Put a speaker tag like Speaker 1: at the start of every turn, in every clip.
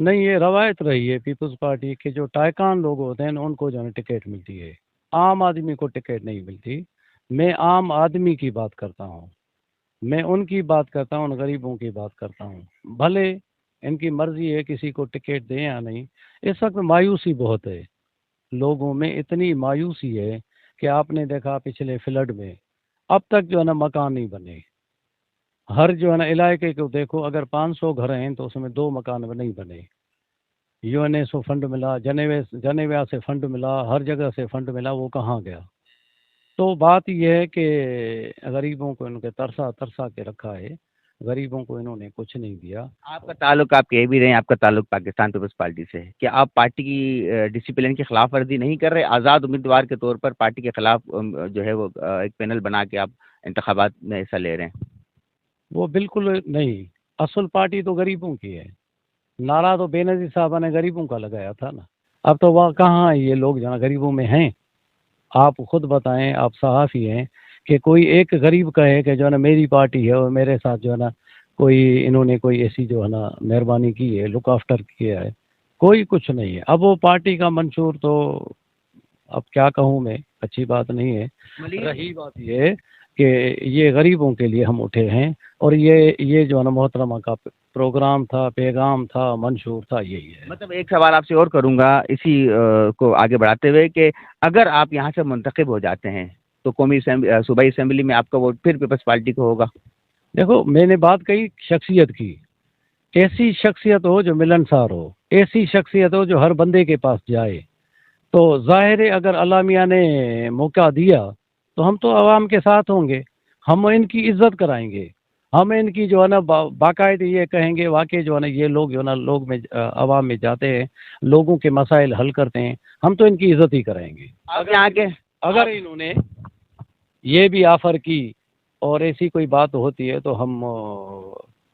Speaker 1: نہیں یہ روایت رہی ہے پیپلز پارٹی کے جو ٹائکان لوگ ہوتے ہیں ان کو جو ہے ٹکٹ ملتی ہے، عام آدمی کو ٹکٹ نہیں ملتی۔ میں عام آدمی کی بات کرتا ہوں، میں ان کی بات کرتا ہوں، ان غریبوں کی بات کرتا ہوں۔ بھلے ان کی مرضی ہے کسی کو ٹکٹ دیں یا نہیں۔ اس وقت مایوسی بہت ہے لوگوں میں، اتنی مایوسی ہے کہ آپ نے دیکھا پچھلے فلڈ میں اب تک جو ہے نا مکان نہیں بنے۔ ہر جو ہے نا علاقے کو دیکھو، اگر 500 گھر ہیں تو اس میں 2 مکان نہیں بنے۔ یو این اے سے فنڈ ملا، جنیوا سے فنڈ ملا، ہر جگہ سے فنڈ ملا، وہ کہاں گیا؟ تو بات یہ ہے کہ غریبوں کو ان کے ترسا ترسا کے رکھا ہے، غریبوں کو انہوں نے کچھ نہیں دیا۔
Speaker 2: آپ کا تعلق، آپ کہہ بھی رہے ہیں آپ کا تعلق پاکستان پیپلز پارٹی سے ہے، کیا آپ پارٹی کی ڈسپلن کی خلاف ورزی نہیں کر رہے؟ آزاد امیدوار کے طور پر پارٹی کے خلاف جو ہے وہ ایک پینل بنا کے آپ انتخابات میں حصہ لے رہے ہیں؟
Speaker 1: وہ بالکل نہیں، اصل پارٹی تو غریبوں کی ہے۔ نعرہ تو بے نظیر صاحبہ نے غریبوں کا لگایا تھا نا۔ اب تو وہاں کہاں یہ لوگ جو ہے نا غریبوں میں ہیں؟ آپ خود بتائیں، آپ صحافی ہیں، کہ کوئی ایک غریب کہے کہ جو ہے نا میری پارٹی ہے اور میرے ساتھ جو ہے نا کوئی انہوں نے کوئی ایسی جو ہے نا مہربانی کی ہے، لک آفٹر کیا ہے؟ کوئی کچھ نہیں ہے۔ اب وہ پارٹی کا منشور تو اب کیا کہوں میں، اچھی بات نہیں ہے۔ رہی بات یہ ہے کہ یہ غریبوں کے لیے ہم اٹھے ہیں، اور یہ جو ہے نا محترمہ کا پروگرام تھا، پیغام تھا، منشور تھا، یہی ہے۔
Speaker 2: مطلب ایک سوال آپ سے اور کروں گا اسی کو آگے بڑھاتے ہوئے، کہ اگر آپ یہاں سے منتخب ہو جاتے ہیں تو صوبائی اسمبلی میں آپ کا ووٹ پھر پیپلز پارٹی کو ہوگا؟
Speaker 1: دیکھو میں نے بات کہی شخصیت کی، ایسی شخصیت ہو جو ملنسار ہو، ایسی شخصیت ہو جو ہر بندے کے پاس جائے، تو ظاہر ہے اگر اللہ میاں نے موقع دیا تو ہم تو عوام کے ساتھ ہوں گے، ہم ان کی عزت کرائیں گے، ہم ان کی جو ہے نا باقاعدہ یہ کہیں گے واقعی جو ہے نا یہ لوگ جو ہے نا لوگ میں عوام میں جاتے ہیں، لوگوں کے مسائل حل کرتے ہیں، ہم تو ان کی عزت ہی کرائیں گے۔ اگر انہوں نے یہ بھی آفر کی اور ایسی کوئی بات ہوتی ہے تو ہم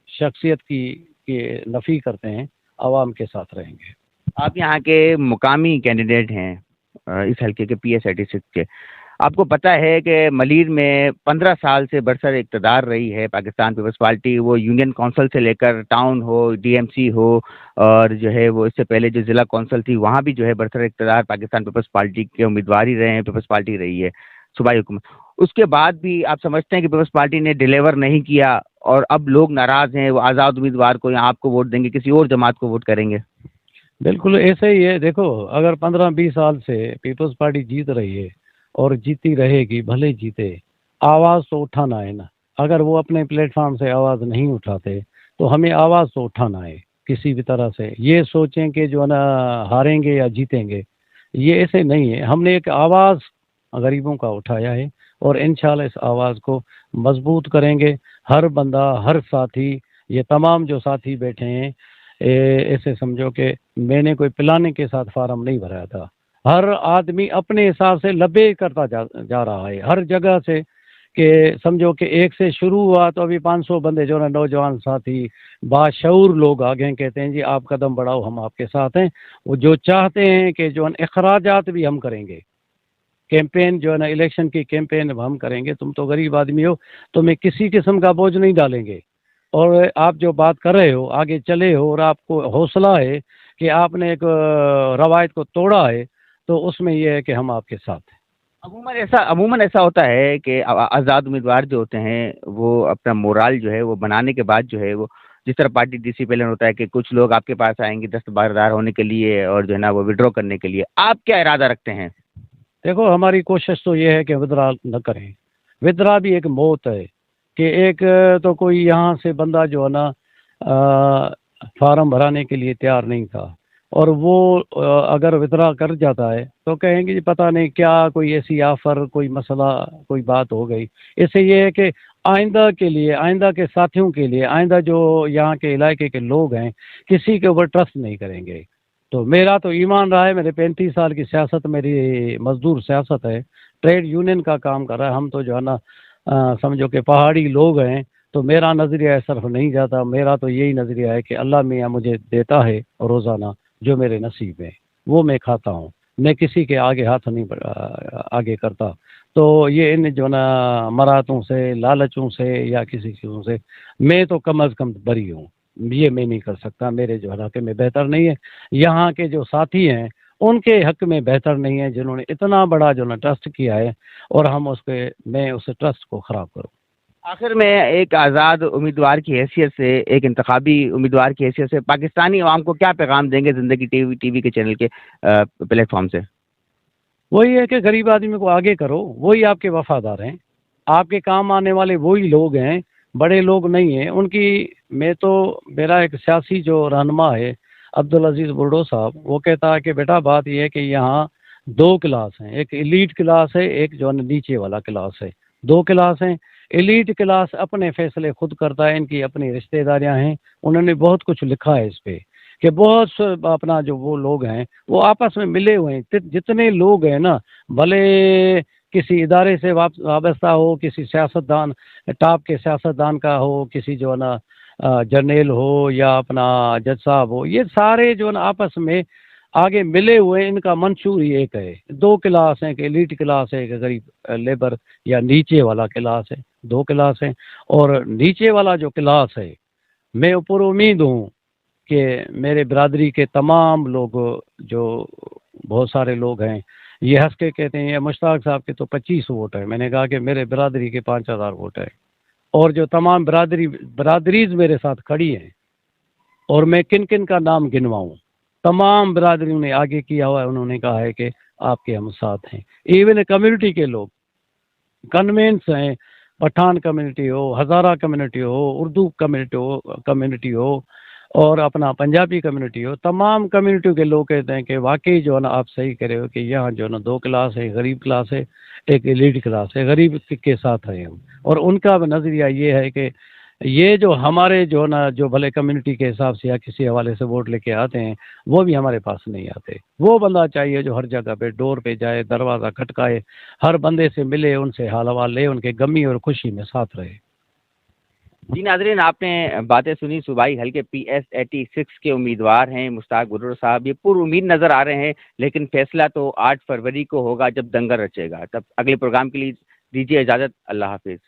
Speaker 1: شخصیت کی نفی کرتے ہیں، عوام کے ساتھ رہیں گے۔
Speaker 2: آپ یہاں کے مقامی کینڈیڈیٹ ہیں اس حلقے کے پی ایس 86 کے، آپ کو پتہ ہے کہ ملیر میں 15 سال سے برسر اقتدار رہی ہے پاکستان پیپلز پارٹی، وہ یونین کونسل سے لے کر ٹاؤن ہو، ڈی ایم سی ہو، اور جو ہے وہ اس سے پہلے جو ضلع کونسل تھی وہاں بھی جو ہے برسر اقتدار پاکستان پیپلز پارٹی کے امیدوار ہی رہے ہیں، پیپلز پارٹی رہی ہے صوبائی حکومت۔ اس کے بعد بھی آپ سمجھتے ہیں کہ پیپلز پارٹی نے ڈیلیور نہیں کیا اور اب لوگ ناراض ہیں، وہ آزاد امیدوار کو یا آپ کو ووٹ دیں گے، کسی اور جماعت کو ووٹ کریں گے؟
Speaker 1: بالکل ایسے ہی ہے۔ دیکھو اگر 15-20 سال سے پیپلز پارٹی جیت رہی ہے اور جیتی رہے گی، بھلے جیتے، آواز تو اٹھانا ہے نا۔ اگر وہ اپنے پلیٹ فارم سے آواز نہیں اٹھاتے تو ہمیں آواز تو اٹھانا ہے کسی بھی طرح سے۔ یہ سوچیں کہ جو ہے نا ہاریں گے یا جیتیں گے، یہ ایسے نہیں ہے۔ ہم نے ایک آواز غریبوں کا اٹھایا ہے اور انشاءاللہ اس آواز کو مضبوط کریں گے۔ ہر بندہ، ہر ساتھی، یہ تمام جو ساتھی بیٹھے ہیں، ایسے سمجھو کہ میں نے کوئی پلانے کے ساتھ فارم نہیں بھرایا تھا۔ ہر آدمی اپنے حساب سے لبے کرتا جا رہا ہے ہر جگہ سے، کہ سمجھو کہ ایک سے شروع ہوا تو ابھی 500 بندے جو نا نوجوان ساتھی باشعور لوگ آگے ہیں، کہتے ہیں جی آپ قدم بڑھاؤ، ہم آپ کے ساتھ ہیں۔ وہ جو چاہتے ہیں کہ جو اخراجات بھی ہم کریں گے، کیمپین جو ہے نا الیکشن کی کیمپین ہم کریں گے، تم تو غریب آدمی ہو، تمہیں کسی قسم کا بوجھ نہیں ڈالیں گے۔ اور آپ جو بات کر رہے ہو، آگے چلے ہو اور آپ کو حوصلہ ہے کہ آپ نے ایک روایت کو توڑا ہے، تو اس میں یہ ہے کہ ہم آپ کے ساتھ ہیں۔
Speaker 2: عموماً ایسا ہوتا ہے کہ آزاد امیدوار جو ہوتے ہیں وہ اپنا مورال جو ہے وہ بنانے کے بعد جو ہے وہ جس طرح پارٹی ڈسپلن ہوتا ہے کہ کچھ لوگ آپ کے پاس آئیں گے دستبردار ہونے کے لیے اور جو ہے نا وہ وڈرا کرنے کے لیے، آپ کیا ارادہ رکھتے ہیں؟
Speaker 1: دیکھو ہماری کوشش تو یہ ہے کہ ودرا نہ کریں۔ ودرا بھی ایک موت ہے، کہ ایک تو کوئی یہاں سے بندہ جو ہے نا فارم بھرانے کے لیے تیار نہیں تھا، اور وہ اگر ودرا کر جاتا ہے تو کہیں گے جی پتہ نہیں کیا کوئی ایسی آفر، کوئی مسئلہ، کوئی بات ہو گئی۔ اس سے یہ ہے کہ آئندہ کے لیے، آئندہ کے ساتھیوں کے لیے، آئندہ جو یہاں کے علاقے کے لوگ ہیں، کسی کے اوپر ٹرسٹ نہیں کریں گے۔ تو میرا تو ایمان رہا ہے، میرے 35 سال کی سیاست میری مزدور سیاست ہے، ٹریڈ یونین کا کام کر رہا ہے۔ ہم تو جو ہے نا سمجھو کہ پہاڑی لوگ ہیں، تو میرا نظریہ صرف نہیں جاتا۔ میرا تو یہی نظریہ ہے کہ اللہ میاں مجھے دیتا ہے روزانہ جو میرے نصیب ہے وہ میں کھاتا ہوں، میں کسی کے آگے ہاتھ نہیں آگے کرتا۔ تو یہ ان جو نا مراتوں سے، لالچوں سے یا کسی چیزوں سے میں تو کم از کم بری ہوں۔ یہ میں نہیں کر سکتا، میرے جو علاقے میں بہتر نہیں ہے، یہاں کے جو ساتھی ہیں ان کے حق میں بہتر نہیں ہے، جنہوں نے اتنا بڑا جو نا ٹرسٹ کیا ہے، اور ہم میں اس ٹرسٹ کو خراب کروں۔
Speaker 2: آخر میں ایک آزاد امیدوار کی حیثیت سے، ایک انتخابی امیدوار کی حیثیت سے پاکستانی عوام کو کیا پیغام دیں گے زندگی ٹی وی کے چینل کے پلیٹ فارم سے؟
Speaker 1: وہی ہے کہ غریب آدمی کو آگے کرو، وہی آپ کے وفادار ہیں، آپ کے کام آنے والے وہی لوگ ہیں، بڑے لوگ نہیں ہیں ان کی۔ میرا ایک سیاسی جو رہنما ہے عبدالعزیز بڑھو صاحب، وہ کہتا ہے کہ بیٹا بات یہ ہے کہ یہاں دو کلاس ہیں، ایک ایلیٹ کلاس ہے، ایک جو نیچے والا کلاس ہے، دو کلاس ہیں۔ ایلیٹ کلاس اپنے فیصلے خود کرتا ہے، ان کی اپنی رشتہ داریاں ہیں، انہوں نے بہت کچھ لکھا ہے اس پہ کہ اپنا جو وہ لوگ ہیں وہ آپس میں ملے ہوئے ہیں، جتنے لوگ ہیں نا، بھلے کسی ادارے سے وابستہ ہو، کسی سیاستدان ٹاپ کے سیاستدان کا ہو، کسی جو ہے نا جرنیل ہو یا اپنا جج صاحب ہو، یہ سارے جو ہے نا آپس میں آگے ملے ہوئے ہیں، ان کا منشور ہی ایک ہے۔ دو کلاس ہیں، کہ ایلیٹ کلاس ہے، کہ غریب لیبر یا نیچے والا کلاس ہے، دو کلاس ہیں۔ اور نیچے والا جو کلاس ہے، میں پر امید ہوں کہ میرے برادری کے تمام لوگ، جو بہت سارے لوگ ہیں، یہ ہنس کے کہتے ہیں یہ مشتاق صاحب کے تو 25 ووٹ ہے، میں نے کہا کہ میرے برادری کے 5000 ووٹ ہے، اور جو تمام برادریز میرے ساتھ کھڑی ہیں، اور میں کن کن کا نام گنواؤں، تمام برادریوں نے آگے کیا ہوا ہے، انہوں نے کہا ہے کہ آپ کے ہم ساتھ ہیں۔ ایون کمیونٹی کے لوگ، کنوینس ہیں، پٹھان کمیونٹی ہو، ہزارہ کمیونٹی ہو، اردو کمیونٹی ہو، اور اپنا پنجابی کمیونٹی ہو، تمام کمیونٹیوں کے لوگ کہتے ہیں کہ واقعی جو ہے نا آپ صحیح کہہ رہے ہو کہ یہاں جو ہے نا دو کلاس ہے، غریب کلاس ہے، ایک ایلیٹ کلاس ہے، غریب کے ساتھ ہیں ہم۔ اور ان کا نظریہ یہ ہے کہ یہ جو ہمارے جو ہے نا، جو بھلے کمیونٹی کے حساب سے یا کسی حوالے سے ووٹ لے کے آتے ہیں، وہ بھی ہمارے پاس نہیں آتے۔ وہ بندہ چاہیے جو ہر جگہ پہ ڈور پہ جائے، دروازہ کھٹکائے، ہر بندے سے ملے، ان سے حال حوال لے، ان کے غمی اور خوشی میں ساتھ رہے۔
Speaker 2: جی ناظرین، آپ نے باتیں سنی، صوبائی حلقے PS 86 کے امیدوار ہیں مشتاق بڑھڑو صاحب۔ یہ پر امید نظر آ رہے ہیں، لیکن فیصلہ تو 8 فروری کو ہوگا جب دنگل رچے گا۔ تب اگلے پروگرام کے لیے دیجیے اجازت، اللہ حافظ۔